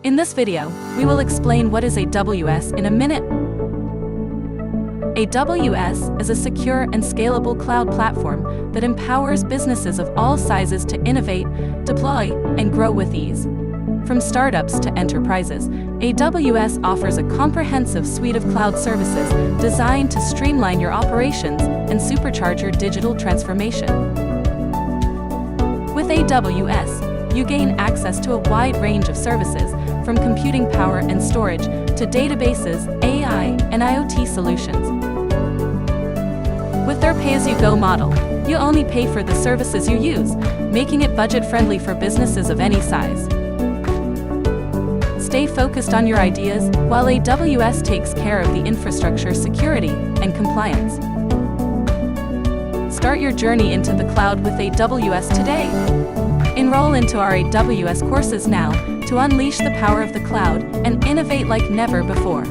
In this video, we will explain what is AWS in a minute. AWS is a secure and scalable cloud platform that empowers businesses of all sizes to innovate, deploy, and grow with ease. From startups to enterprises, AWS offers a comprehensive suite of cloud services designed to streamline your operations and supercharge your digital transformation. With AWS, you gain access to a wide range of services, from computing power and storage to databases, AI, and IoT solutions. With their pay-as-you-go model, you only pay for the services you use, making it budget-friendly for businesses of any size. Stay focused on your ideas while AWS takes care of the infrastructure, security, and compliance. Start your journey into the cloud with AWS today. Enroll into our AWS courses now to unleash the power of the cloud and innovate like never before.